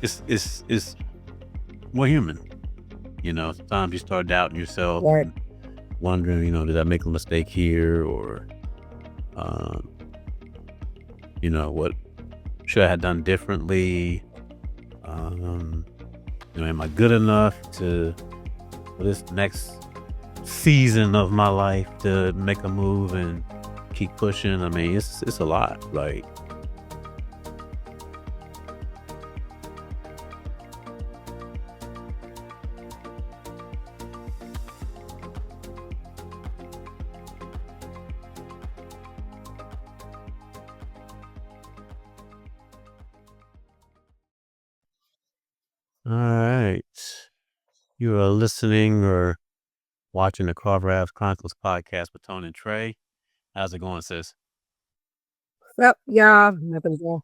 it's we're human. Sometimes you start doubting yourself Right. and wondering, did I make a mistake here, or um, what should I have done differently? Um, am I good enough for this next season of my life to make a move and keep pushing? I mean, it's a lot. Like, all right, you are listening or watching the Carver Ave Chronicles podcast with Tone and Trae. How's it going, sis? Yep. Yeah. Nothing's wrong.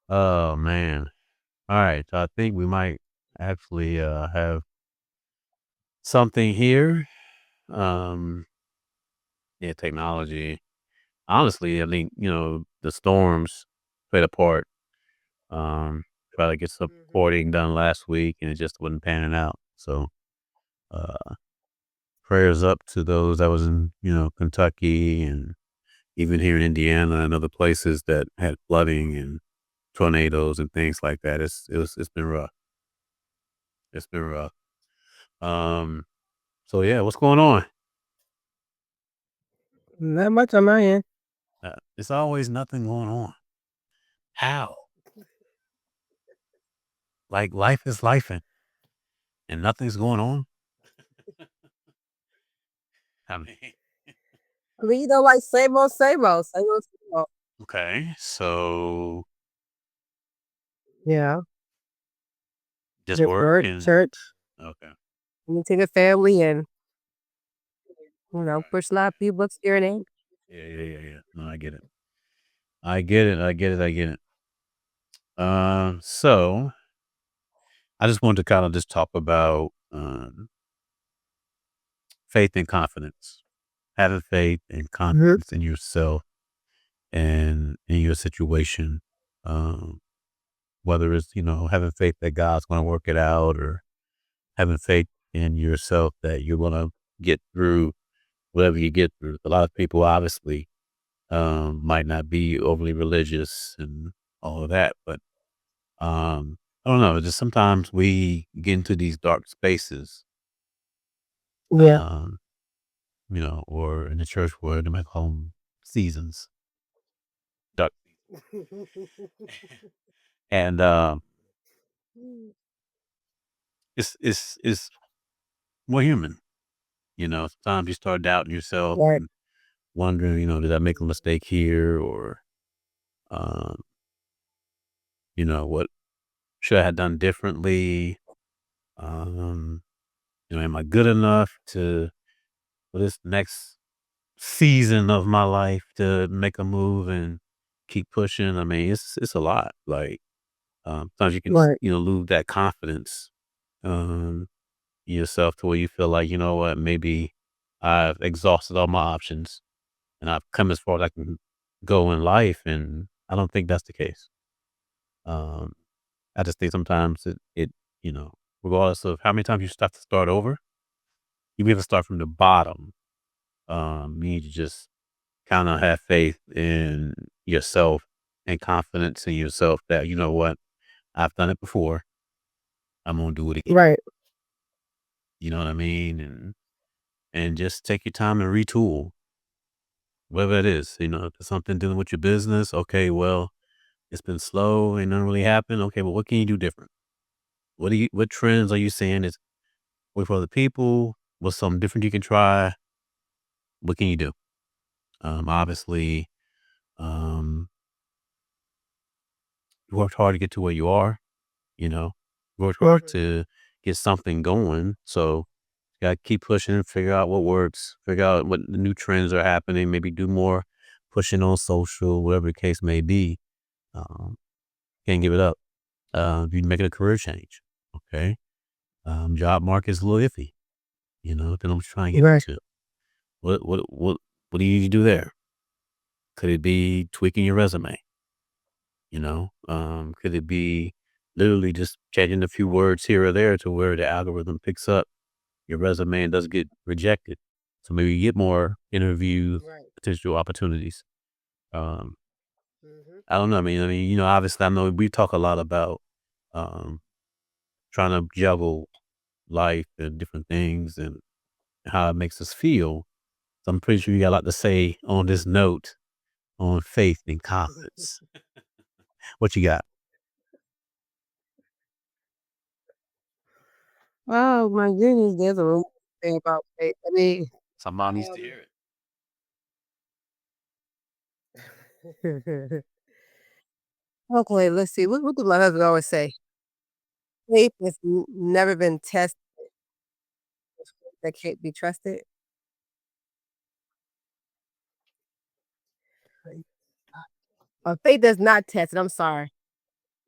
Oh man. All right. So I think we might actually have something here. Um yeah, technology. Honestly, I think, the storms played a part. Um Tried to get some reporting done last week and it just wasn't panning out. So uh prayers up to those that was in, Kentucky and even here in Indiana and other places that had flooding and tornadoes and things like that. It's been rough. It's been rough. Um, so yeah, what's going on? Not much on my end. It's always nothing going on. How? Like life is life and nothing's going on. I mean, I mean, like same old, same old, same old, same old. okay, so Yeah. just Just work work, and church, okay, to the family, and right. push a lot of people here and there. Yeah. No, I get it. I get it. I get it. I get it. So I just wanted to kind of just talk about faith and confidence, having faith and Mhm. confidence in yourself and in your situation. Um, Whether it's, having faith that God's going to work it out, or having faith in yourself that you're going to get through whatever you get through. A lot of people obviously might not be overly religious and all of that, but I don't know. Just sometimes we get into these dark spaces, Yeah. um, or in the church word, they might call them seasons, dark seasons. And it's we're human. Sometimes you start doubting yourself Right. and wondering, did I make a mistake here, or um, what should I have done differently? Um, am I good enough for this next season of my life to make a move and keep pushing? I mean, it's a lot. Like, sometimes you can Right. lose that confidence um in yourself to where you feel like, what, maybe I've exhausted all my options and I've come as far as I can go in life, and I don't think that's the case. Um, I just think sometimes you know, regardless of how many times you have to start over, you have to start from the bottom. You need to just kind of have faith in yourself and confidence in yourself that, what, I've done it before. I'm gonna do it again. Right. You know what I mean? And just take your time and retool, whatever it is. If it's something dealing with your business, okay, well, it's been slow and nothing really happened. Okay, well, what can you do different? What trends are you seeing is wait for other people? What's something different you can try? What can you do? Obviously, um, you worked hard to get to where you are, you know, you worked hard to get something going. So you gotta keep pushing, figure out what works, figure out what the new trends are happening, maybe do more pushing on social, whatever the case may be. Um, can't give it up. You're making a career change. Okay. Job market's a little iffy, then I'm trying to get Right. into. What do you need to do there? Could it be tweaking your resume? Could it be literally just changing a few words here or there to where the algorithm picks up your resume and doesn't get rejected. So maybe you get more interview Right. potential opportunities. Um, Mhm. I don't know. Obviously, I know we talk a lot about um, trying to juggle life and different things and how it makes us feel. So I'm pretty sure you got a lot to say on this note on faith and confidence. What you got? Oh my goodness, there's a lot to say about faith. I mean, Somebody needs to um hear it. okay, let's see. What do my husband always say? Faith has never been tested that can't be trusted. Faith does not test it. I'm sorry.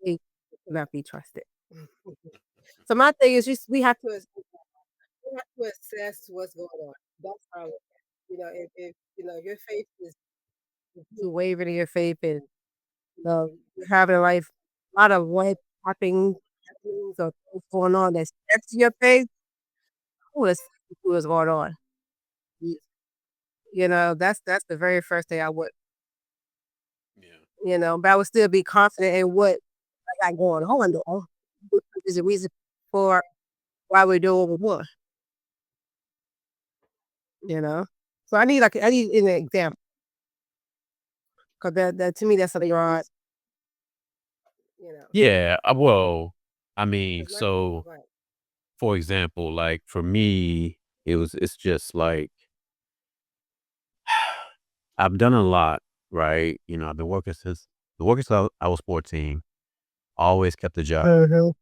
Faith cannot be trusted. So my thing is just we have to assess what's going on. That's how I look at it. If your faith is if you wavering in your faith and you're having life a lot of life happenings or things going on that's testing your faith, I would assess what's going on. Y- that's the very first thing I would, Yeah. but I would still be confident in what I got going on though. There's a reason for why we're doing what we're doing, you know? So I need an example because that to me that's something wrong, you know. Yeah. It's not So right. for example, like for me, it's just like I've done a lot, right? I've been working since I was 14, always kept a job. Mhm.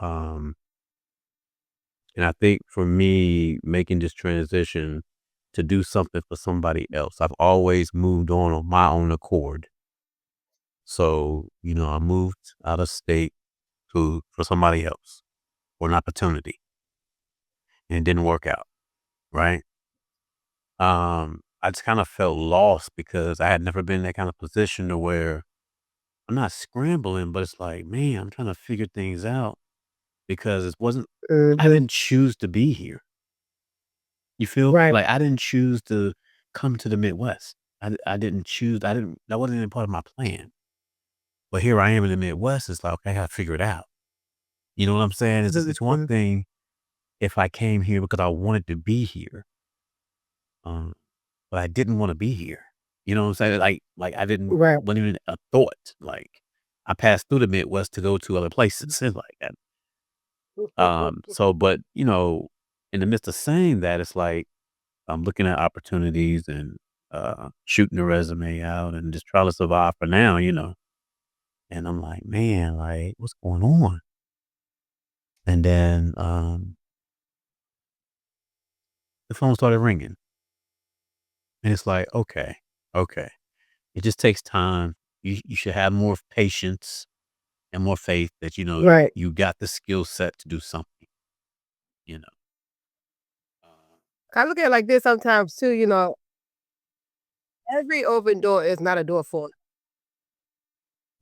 Um, and I think for me, making this transition to do something for somebody else, I've always moved on my own accord. So, I moved out of state for somebody else for an opportunity and it didn't work out, right? I just kind of felt lost because I had never been in that kind of position to where I'm not scrambling, but it's like, man, I'm trying to figure things out because I Mhm. didn't choose to be here. You feel Right. like I didn't choose to come to the Midwest. I didn't choose. That wasn't even part of my plan. But here I am in the Midwest. It's like, okay, I got to figure it out. You know what I'm saying? It's one Mhm. thing if I came here because I wanted to be here. Um, but I didn't wanna be here. You know what I'm saying? Like, I didn't Right. wasn't even a thought, like, I passed through the Midwest to go to other places and like that. But, in the midst of saying that, it's like, I'm looking at opportunities and, shooting the resume out and just trying to survive for now. And I'm like, "Man, like, what's going on?" And then, the phone started ringing, and it's like, "Okay, okay." It just takes time. You should have more patience and more faith that, Right. you got the skill set to do something, you know? Uh, I look at it like this sometimes too, every open door is not a door for us.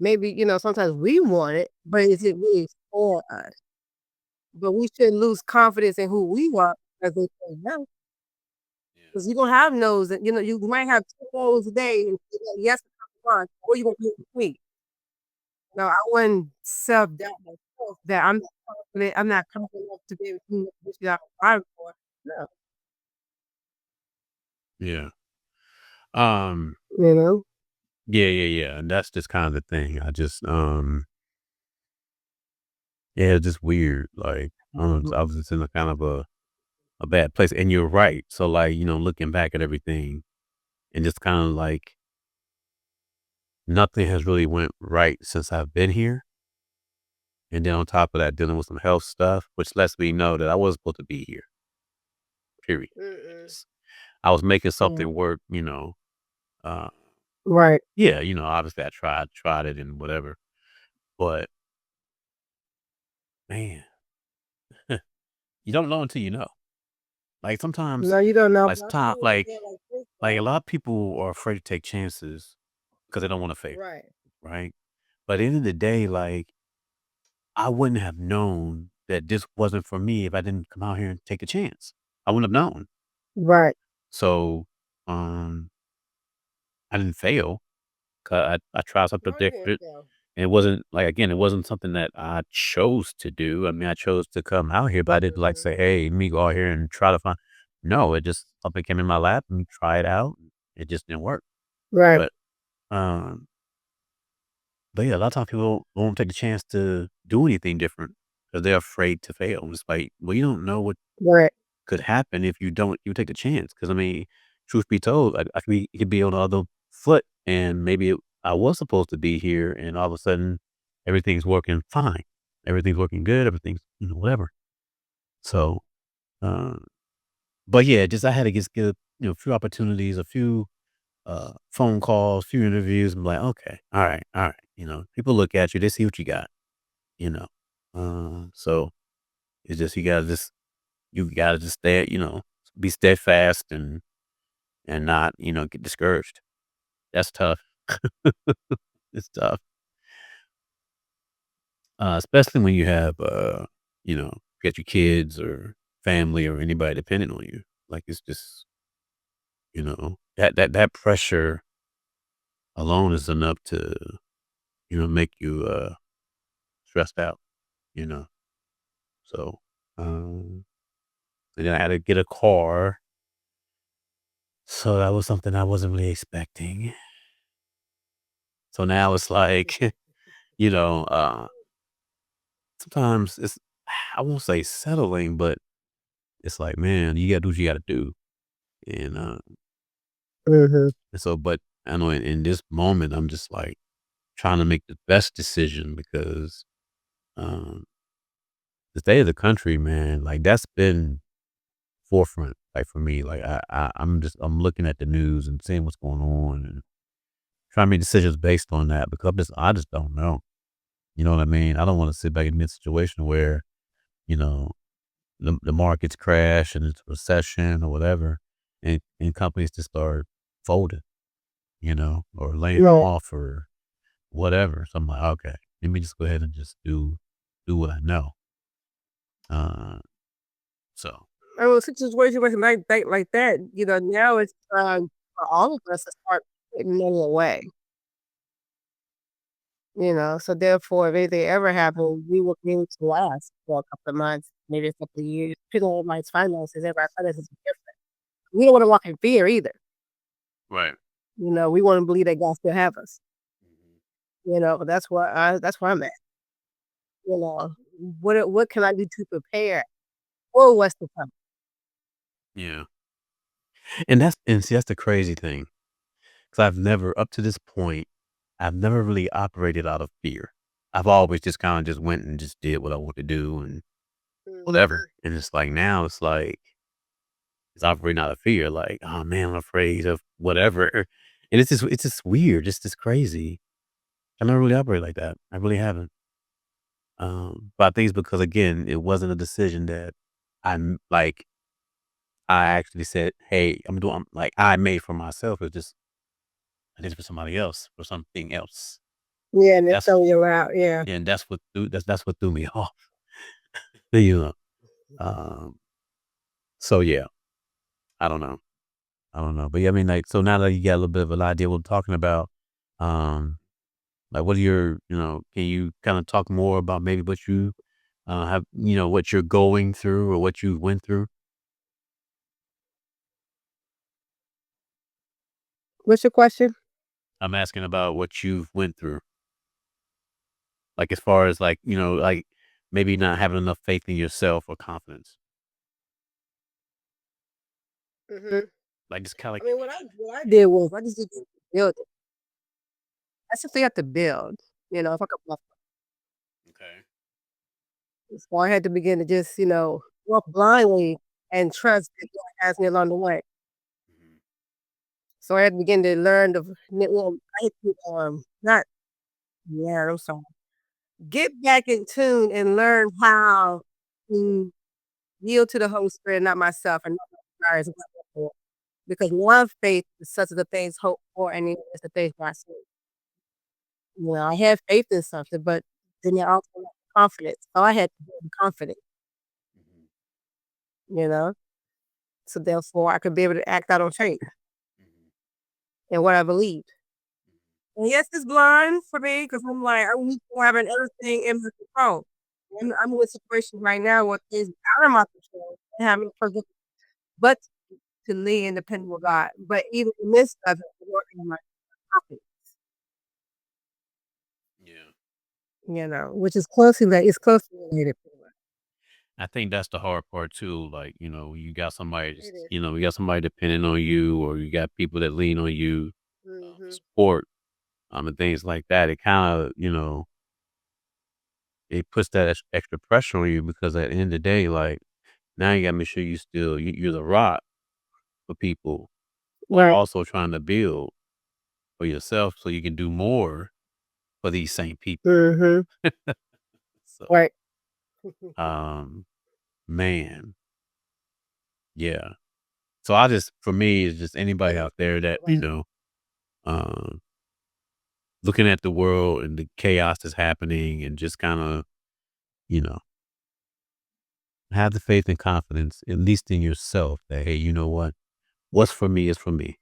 Maybe, sometimes we want it, but is it really for us? But we shouldn't lose confidence in who we are as they say no. yeah, Because you're gonna have no's and you might have 2 no's a day and say yes a couple months, or you're gonna be in between. No, I wouldn't self-doubt myself that I'm not confident, I'm not confident enough to be able to do what I'm striving for. No, yeah. Um, you know? yeah, yeah, yeah, and that's just kind of the thing. Yeah, it's just weird, like, I don't know, I was just in a kind of a bad place, and you're right. So, like, looking back at everything and just kinda like nothing has really went right since I've been here, and then on top of that, dealing with some health stuff, which lets me know that I wasn't supposed to be here, period. Mm-mm. Just I was making Yeah. something work, uh, Right. yeah, obviously I tried it and whatever, but man, you don't know until you know. Like sometimes, No, you don't know. like But I sometimes, always look like at it like this like a though. lot of people are afraid to take chances because they don't want to fail, Right. right? But at the end of the day, like I wouldn't have known that this wasn't for me if I didn't come out here and take a chance. I wouldn't have known. Right. So, um, I didn't fail. I tried something Right, yeah, different, yeah. and it wasn't like, again, it wasn't something that I chose to do. I mean, I chose to come out here, but I didn't, like, Mhm. say, "Hey, let me go out here and try to find." No, it just something came in my lap and try it out. It just didn't work. Right, But, um but yeah, a lot of times people won't take a chance to do anything different because 'cause they're afraid to fail. It's like, well, you don't know what right, could happen if you don't you take a chance. Because I mean, truth be told, I could be on the other foot, and maybe I was supposed to be here, and all of a sudden, everything's working fine. Everything's working good, everything's, whatever. So, uh, but yeah, just I had to just get a few opportunities, a few, phone calls, few interviews. I'm like, "Okay, alright," people look at you, they see what you got, you know? So it's just you gotta just stay, be steadfast and not, get discouraged. That's tough. It's tough, especially when you have, you got your kids or family or anybody depending on you. Like, it's just, that pressure alone is enough to, make you, stressed out, you know? So, um, and then I had to get a car. So that was something I wasn't really expecting. So now it's like, you know, uh, sometimes it's I won't say settling, but it's like, man, you gotta do what you gotta do. And mhm. but I know in this moment, I'm just like trying to make the best decision because um, the state of the country, man, like that's been forefront, like for me. Like I'm looking at the news and seeing what's going on and trying to make decisions based on that because I just don't know. You know what I mean? I don't want to sit back in this situation where you know the markets crash and it's a recession or whatever, and companies just start folding, or laying Right. off or whatever. So I'm like, okay, let me just go ahead and just do what I know. Uh, so I mean, situation like that, now it's time for all of us to start putting money away, so therefore, if anything ever happened, we will be able to last for a couple of months, maybe a couple of years, depending on everybody's finances. Everybody's finances are different. We don't wanna walk in fear either, right. we wanna believe that God still have us, Mhm. that's where I'm at, you know? What can I do to prepare for what's to come? Yeah, and see that's the crazy thing because I've never up to this point I've never really operated out of fear. I've always just kind of just went and just did what I want to do and Mhm. whatever. And it's like now it's like it's operating out of fear. Like, oh man, I'm afraid of whatever. And it's just weird. It's just crazy. I never really operate like that. I really haven't. But I think it's because again, it wasn't a decision that like I actually said, "Hey, like I made for myself." It's just I did it for somebody else, for something else. Yeah, and it's That's throwing you out, yeah. and that's what threw me off. You know. Um. So yeah, I don't know. I don't know. But yeah, I mean, like, so now that you got a little bit of an idea what we're talking about, um, like, what are can you kind of talk more about maybe what you what you're going through or what you went through? What's your question? I'm asking about what you've went through. Like, as far as like, like maybe not having enough faith in yourself or confidence. Mhm. Like, just kind of I mean, what I did was I just did build it. I simply have to build, if I could bluff. okay. So I had to begin to just, walk blindly and trust that God has me along the way. Mhm. So I had to begin to learn I had to, not learn, I'm sorry. Get back in tune and learn how to yield to the Holy Spirit, not myself, and not my desires and what I want. Because one faith is such as the things hoped for, and it is the things not seen. I have faith in something, but then you also confidence. So I had to build confidence, Mhm. you know? So therefore I could be able to act out on faith Mhm. and what I believed. And yes, it's blind for me because I'm like, I'm used to having everything in my control. And I'm in a situation right now where things out of my control and having to but to lean and depend on God. But even in the midst of it, working on my confidence, Yeah. which is closely it's closely related. Pretty much. I think that's the hard part too. Like, you got somebody, It is. we got somebody depending on you, or you got people that lean on you, for Mhm. support, and things like that. It kind of, it puts that extra pressure on you because at the end of the day, like now you got to make sure you're the rock for people while Right. also trying to build for yourself so you can do more for these same people. Mhm. So, Right. um, man, yeah. So I just, for me, it's just anybody It is. out there that, Right. um, looking at the world and the chaos that's happening and just kind of, you know, have the faith and confidence, at least in yourself, that, hey, you know what? What's for me is for me.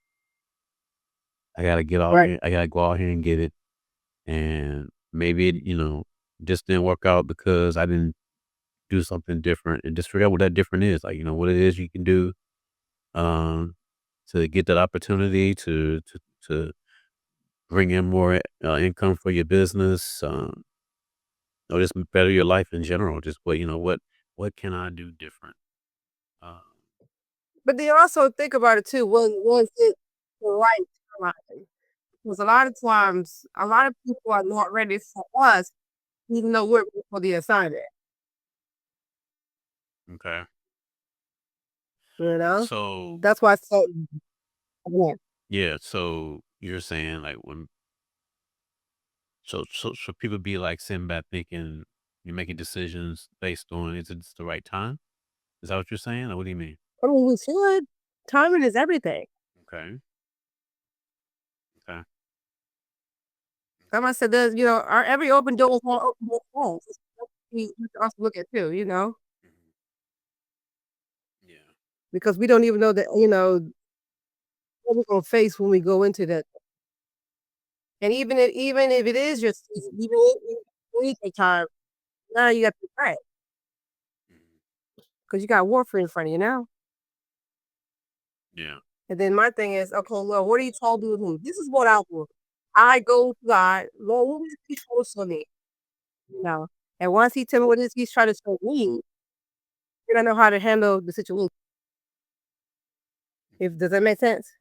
I got to get out Right. here. I got to go out here and get it. And maybe it, just didn't work out because I didn't do something different and just figure out what that different is. Like, what it is you can do, um, to get that opportunity to bring in more income for your business, or just better your life in general. Just what can I do different? Uh, But then also think about it too. Was it the right time? Because a lot of times, a lot of people are not ready for us, even though we're ready for the assignment. okay. You know, So that's why. So yeah, yeah, so you're saying like so should people be like sitting back thinking you're making decisions based on is it the right time? Is that what you're saying? Or what do you mean? I mean, we should. Timing is everything. Okay. Okay. Like I said, there's our every open door is going to open more phones. We have to also look at too. Mhm. Yeah. Because we don't even know that what we're gonna face when we go into that. And even if it is your season, even if we take time, now you got to pray Mhm. because you got warfare in front of you now. Yeah. And then my thing is, okay, Lord, what are you told me to do? This is what I will. I go to God, Lord, what is He supposed for me? And once He tell me what it is He's trying to show me, then I know how to handle the situation. If does that make sense?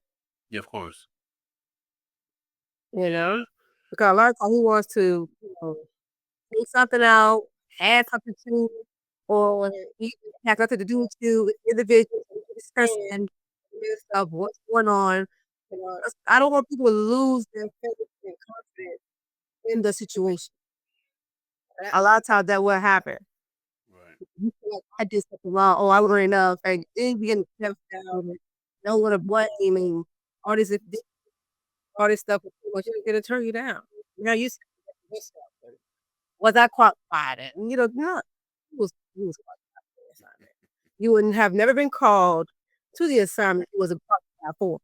Yeah, of course. You Yeah. know, because a lot of times He wants to, take something out, add something to, or he has nothing to do with you, individual, this person, this stuff, what's going on. I don't want people to lose their faith and confidence in the situation. A lot of times that will happen. Right. You feel like I did something wrong. Oh, I wasn't enough. And then you getting kept down and no one to blame and all this all this stuff is too much. It's gonna turn you down. Now you said yourself, was I qualified? And no, you was qualified for the assignment. You wouldn't have never been called to the assignment you wasn't qualified for.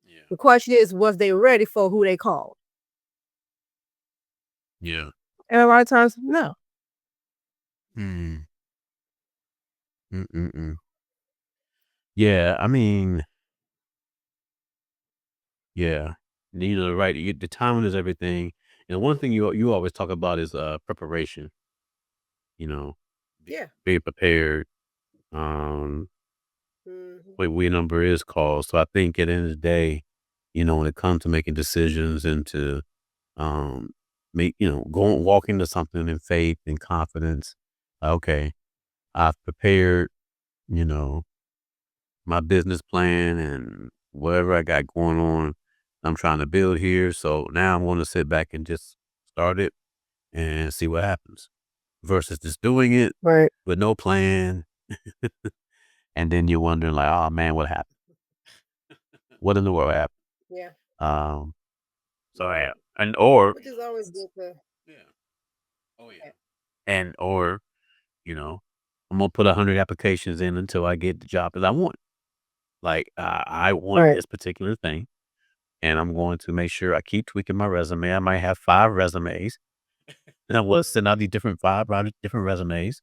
Yeah. The question is, was they ready for who they called? Yeah. And a lot of times, no. Mm. Mm-mm-mm. Yeah, I mean, yeah. Right. The timing is everything. And one thing you always talk about is preparation. You know, Yeah. be prepared. Um, Mhm. what we number is called. So I think at the end of the day, when it comes to making decisions and to um make going walk into something in faith and confidence. Okay, I've prepared. You know, my business plan and whatever I got going on, I'm trying to build here. So now I'm going to sit back and just start it and see what happens versus just doing it Right. with no plan. And then you're wondering like, oh man, what happened? What in the world happened? Yeah. Um, so Right. yeah, and or Which is always good to yeah, Oh yeah. And or, you know, I'm gonna put 100 applications in until I get the job that I want. Like, I want Right. this particular thing, and I'm going to make sure I keep tweaking my resume. I might have 5 resumes, and I will send out these different 5 round different resumes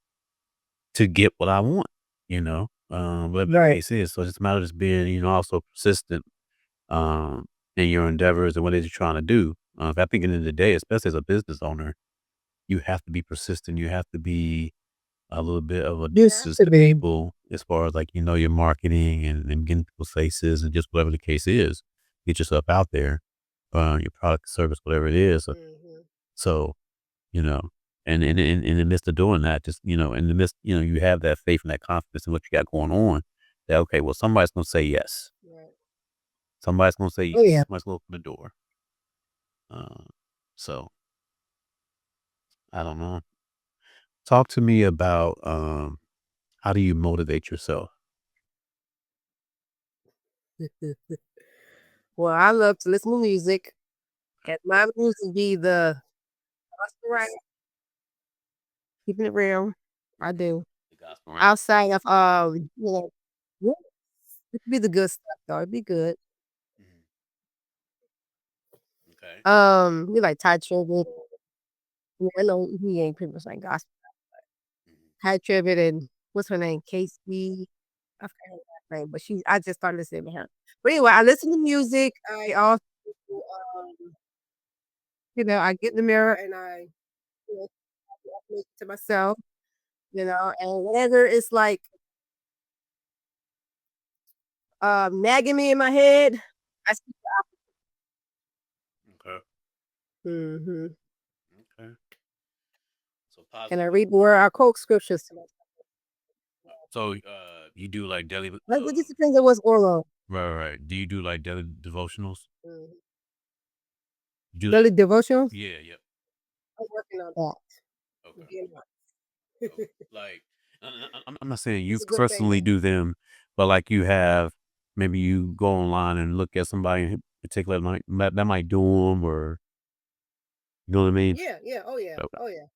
to get what I want, whatever the Right. case is. So it's just a matter of just being, also persistent, um, in your endeavors and what it is you're trying to do. I think at the end of the day, especially as a business owner, you have to be persistent. You have to be a little bit of a You have nuisance to to be. people as far as like, your marketing and getting people's faces and just whatever the case is. Get yourself out there, your product, service, whatever it is. Mhm. So, you know, and in the midst of doing that, just, in the midst, you have that faith and that confidence in what you got going on that, okay, well, somebody's going to say yes. Right. Somebody's going to say yes. Oh, yeah. Somebody's going to open the door. Uh, so I don't know. Talk to me about, how do you motivate yourself? Well, I love to listen to music, and my music be the gospel rap, keeping it real. I do. The gospel, right? Outside of, yeah, it could be the good stuff, though. It'd be good. Mhm. Okay. We like Ty Tribbett. Yeah, I know he ain't pretty much like gospel. Mhm. Ty Tribbett and what's her name? Casey. I forgot her last name, but I just started listening to her. But anyway, I listen to music. I also, I get in the mirror and you know, talk to myself, and whatever it's like nagging me in my head, I speak. Okay. Mhm. Okay. So And I positive. read where I quote scriptures to myself. So, you do like daily, Like, it just depends on what's going on. right, right, right. Do you do like daily devotionals? Mhm. You do that? Daily devotionals, Yeah, yep. I'm working on that. Okay. Being honest. So, like, I'm not saying you It's a good thing personally though. do them, but like you have, maybe you go online and look at somebody in particular that might do them, or you know what I mean? Yeah, yeah, oh yeah, Okay. oh yeah.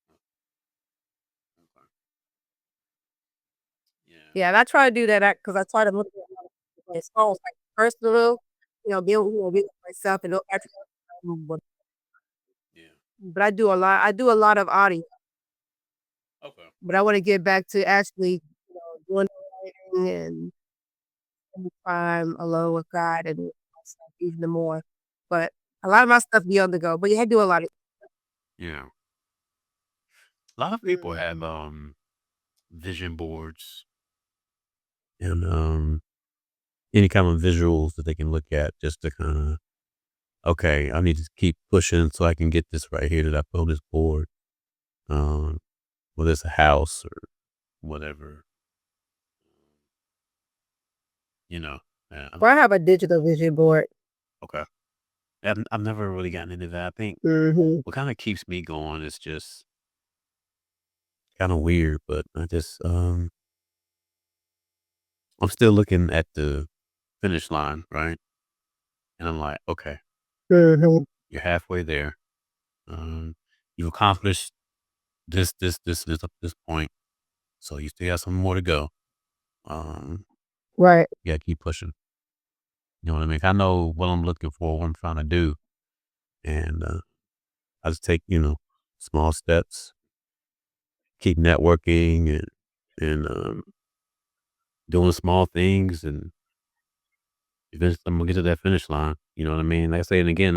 Okay. Yeah. Yeah, and I try to do that because I try to look at my songs like personal, being myself and no actual, Yeah. but I do a lot of audio, Okay. but I want to get back to actually, doing the writing and spending time alone with God and myself even more. But a lot of my stuff be on the go, but yeah, I do a lot of. Yeah. A lot of people have Mhm. vision boards and any kind of visuals that they can look at just to kind of, okay, I need to keep pushing so I can get this right here that I put on this board. Um, whether it's a house or whatever, you know. Yeah. Well, I have a digital vision board. Okay. I've never really gotten into that. I think Mhm. what kind of keeps me going is just kind of weird, but I'm still looking at the finish line, right? And I'm like, okay, Mhm. you're halfway there. Um, you've accomplished this up to this point, so you still have some more to go. Um, Right. you gotta keep pushing. You know what I mean? I know what I'm looking for, what I'm trying to do, and I just take small steps, keep networking and doing small things, and eventually I'm gonna get to that finish line. You know what I mean? Like I say, and again,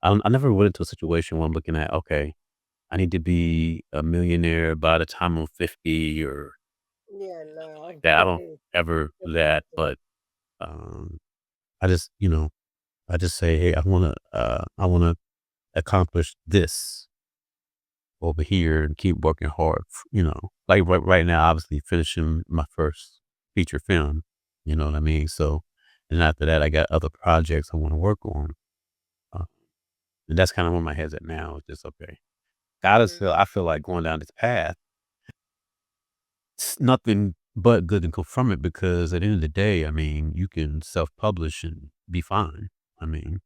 I never went into a situation where I'm looking at, okay, I need to be a millionaire by the time I'm 50 or Yeah, nothing like no. that. I don't ever do that, but um, I just, I just say, hey, I wanna accomplish this over here and keep working hard. Like right now, obviously finishing my first feature film. You know what I mean? So, and after that, I got other projects I want to work on. Uh, and that's kind of where my head's at now. It's just okay. I Mhm. feel like going down this path. It's nothing but good to come from it because at the end of the day, I mean, you can self publish and be fine. I mean,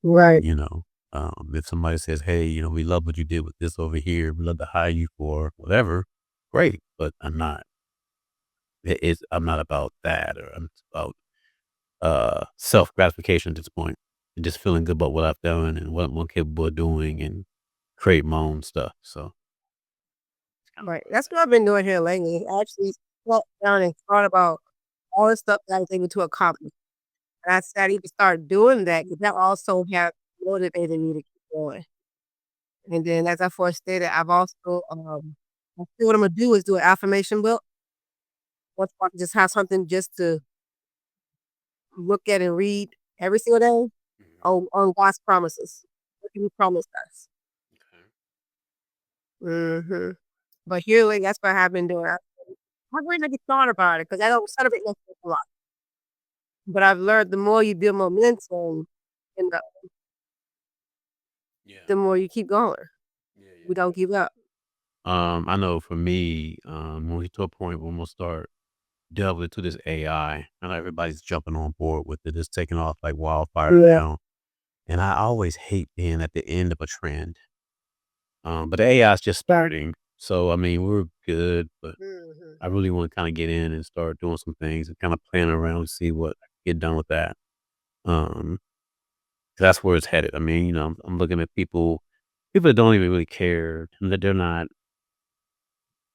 Right. you know. If somebody says, "Hey, we love what you did with this over here. We love to hire you for whatever," great. But I'm not about that, or I'm about self gratification at this point, and just feeling good about what I've done and what I'm capable of doing, and create my own stuff. So it's kind of Right. where That's what I've been doing here lately. I actually sat down and thought about all the stuff that I was able to accomplish. And I said I need to start doing that because that also have motivated me to keep going. And then as I first stated, I've also I feel what I'm gonna do is do an affirmation book. Once I can just have something just to look at and read every single day that. on God's promises. What He promised us. Okay. Mhm. But here lately, that's what I've been doing. I really never thought about it because I don't celebrate myself a lot. But I've learned the more you build momentum, and Yeah. the more you keep going. Yeah. Yeah. We don't give up. I know for me, when we get to a point where we'll start delving into this AI, I know everybody's jumping on board with it. It's taking off like wildfire Yeah. now. And I always hate being at the end of a trend. But the AI is just starting. So, I mean, we're good, but Mhm. I really want to kind of get in and start doing some things and kind of playing around and see what I can get done with that. Um, 'Cause that's where it's headed. I mean, I'm looking at people that don't even really care, and that they're not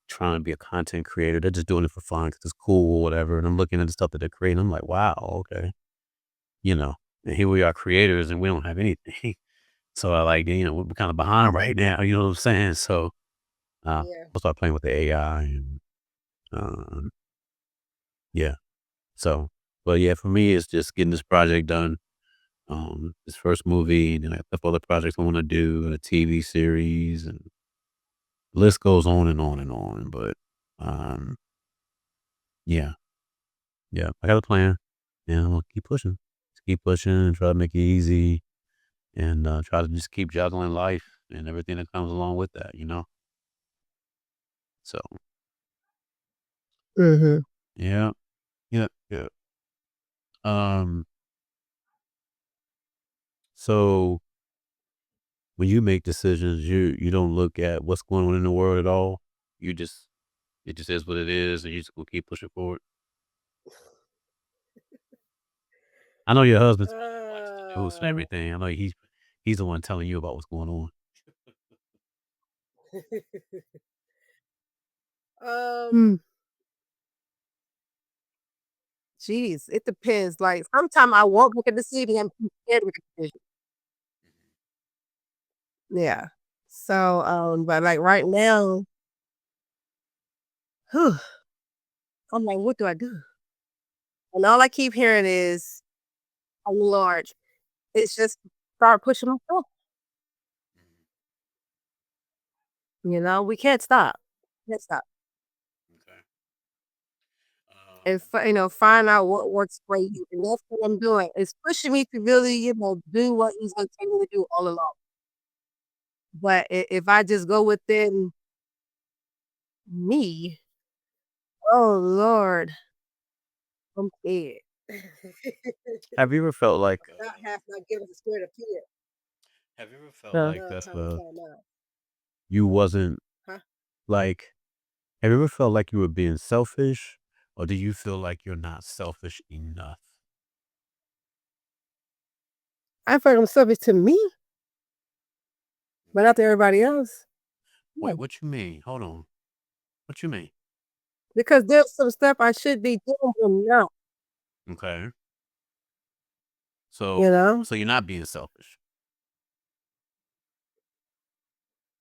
trying to be a content creator. They're just doing it for fun because it's cool or whatever. And I'm looking at the stuff that they're creating. I'm like, wow, okay, you know. And here we are, creators, and we don't have anything. So I like, we're kind of behind right now. You know what I'm saying? So Yeah. we'll start playing with the AI, and um, yeah. So, but yeah, for me, it's just getting this project done. This first movie, and then I have a couple other projects I want to do, and a TV series, and the list goes on and on and on. But um, yeah, yeah, I got a plan, and I'm gonna keep pushing, just keep pushing, and try to make it easy, and try to just keep juggling life and everything that comes along with that. So Mhm. yeah, yeah, yeah. Um, so when you make decisions, you don't look at what's going on in the world at all. You just it just is what it is, and you just gonna keep pushing forward. I know your husband watches the news and Uh, everything. I know he's the one telling you about what's going on. Hmm. Jeez, it depends. Like sometimes I won't look at the city. I'm too scared to look at the city. Yeah. So, but like right now, whew, I'm like, what do I do? And all I keep hearing is, "Oh Lord," it's just start pushing myself. We can't stop. Can't stop. Okay. And find out what works for you. And that's what I'm doing. It's pushing me to really, do what he's gonna tell me to do all along. But if I just go within me, oh Lord, I'm scared. Have you ever felt like Not half not give us the spirit of fear. have you ever felt Huh? like No, time to time out. you wasn't Huh? like have you ever felt like you were being selfish, or do you feel like you're not selfish enough? I feel like I'm selfish to me, but not to Okay. everybody else. Yeah. Wait, what you mean? Hold on. What you mean? Because there's some stuff I should be doing but not, Okay. So you know? so you're not being selfish.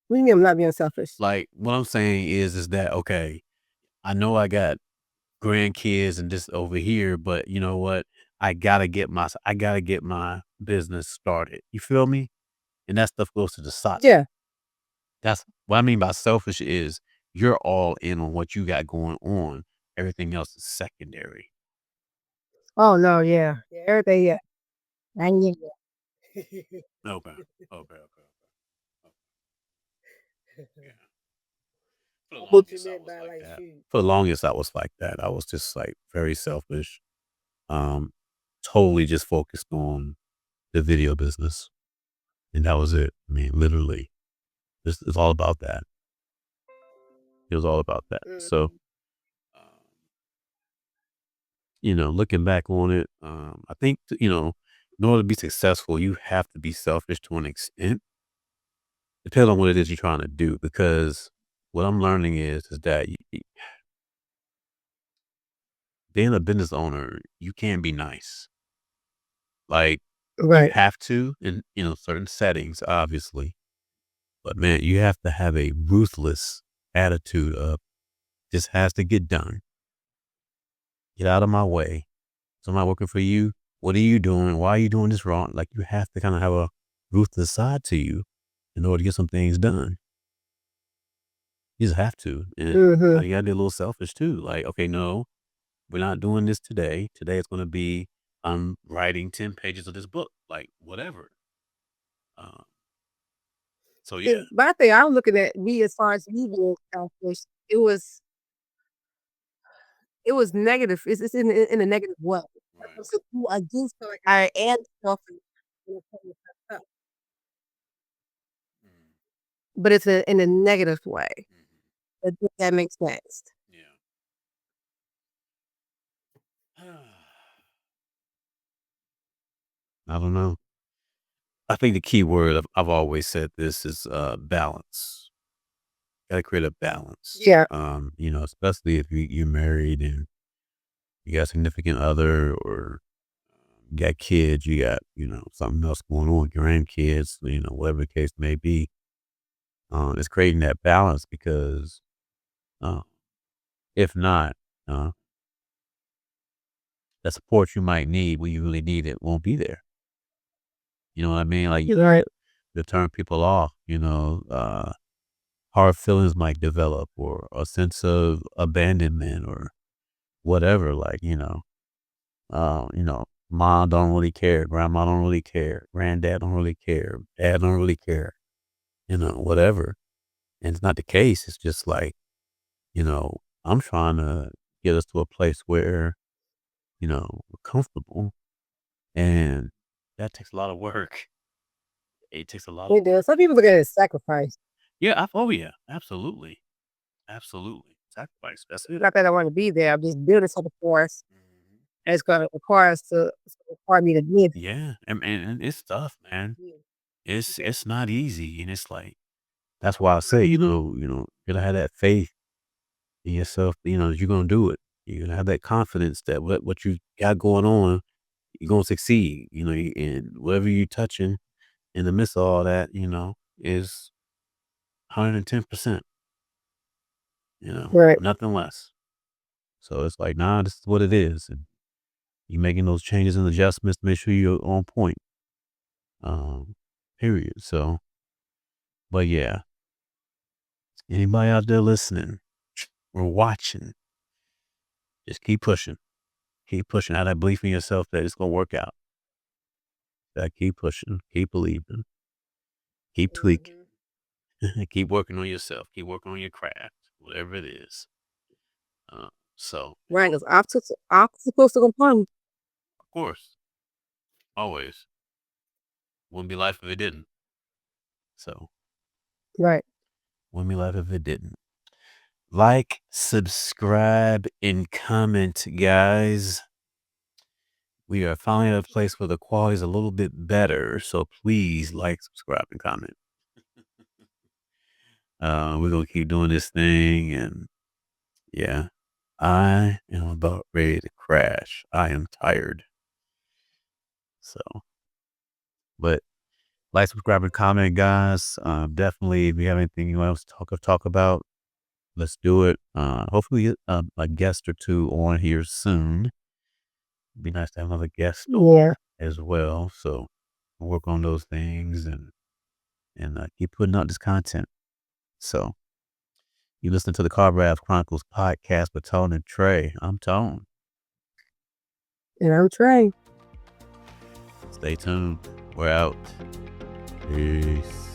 What do you mean I'm not being selfish? Like what I'm saying is that okay, I know I got grandkids and this over here, but you know what? I gotta get my business started. You feel me? And that stuff goes to the side. Yeah. That's what I mean by selfish is you're all in on what you got going on. Everything else is secondary. Oh no, yeah. Yeah, everything, yeah. I ain't yet. Okay. Okay. Okay. Okay. Yeah. For the What you longest, I meant was by like like that. shoot. For the longest, I was like that. I was just like very selfish. Um, totally just focused on the video business. And that was it. I mean, literally, this is all about that. It was all about that. So, Mhm. um, looking back on it, I think, in order to be successful, you have to be selfish to an extent. Depends on what it is you're trying to do. Because what I'm learning is that being a business owner, you can't be nice. Like, you Right. have to in, certain settings, obviously. But man, you have to have a ruthless attitude of this has to get done. Get out of my way. So I'm not working for you. What are you doing? Why are you doing this wrong? Like, you have to kind of have a ruthless side to you in order to get some things done. You just have to. And Mhm. you gotta be a little selfish too. Like, okay, no, we're not doing this today. Today it's gonna be I'm writing 10 pages of this book. Like, whatever. Um, so yeah. But I think I'm looking at me as far as me being selfish. It was it was negative. It's in a negative way. Right. So I do feel like I am selfish when it comes to stuff, Mm, but it's in a negative way. If that makes sense. yeah. I don't know. I think the key word I've always said this is balance. Gotta create a balance. Yeah. Especially if you're married and you got a significant other or you got kids, you got, something else going on, grandkids, whatever the case may be. It's creating that balance because uh, if not, uh, the support you might need when you really need it won't be there. You know what I mean? Like, You're right. to turn people off, hard feelings might develop or a sense of abandonment or whatever. Like, mom don't really care, grandma don't really care, granddad don't really care, dad don't really care, whatever. And it's not the case. It's just like, I'm trying to get us to a place where, we're comfortable. And that takes a lot of work. It takes a lot of It work. does. Some people look at it as sacrifice. Yeah. Oh yeah. Absolutely. Absolutely. Sacrifice. That's it. Not that I want to be there. I'm just building something for us. Mhm. And it's gonna require me to live. Yeah. And it's tough, man. It's not easy. And it's like, that's why I say, you gotta have that faith in yourself, that you're gonna do it. You're gonna have that confidence that what you got going on, you're gonna succeed. And whatever you're touching in the midst of all that, is 110%. Right. Nothing less. So it's like, nah, this is what it is, and you making those changes and adjustments to make sure you're on point. Um, period. So, but yeah, anybody out there listening or watching, just keep pushing. Keep pushing. Have that belief in yourself that it's gonna work out. That keep pushing. Keep believing. Keep tweaking. Mhm. Keep working on yourself. Keep working on your craft, whatever it is. Uh, so, Right. Because obstacles to come. of course, always wouldn't be life if it didn't. So, Right. wouldn't be life if it didn't. Like, subscribe, and comment, guys. We are finally at a place where the quality is a little bit better. So please like, subscribe, and comment. We're gonna keep doing this thing, and yeah, I am about ready to crash. I am tired. So, but like, subscribe, and comment, guys. Definitely, if you have anything you want us to talk about, let's do it. Hopefully, get a guest or two on here soon. Be nice to have another guest on Yeah. as well. So work on those things and keep putting out this content. So you listen to the Carver Ave Chronicles podcast with Tone and Trae. I'm Tone. And I'm Trae. Stay tuned. We're out. Peace.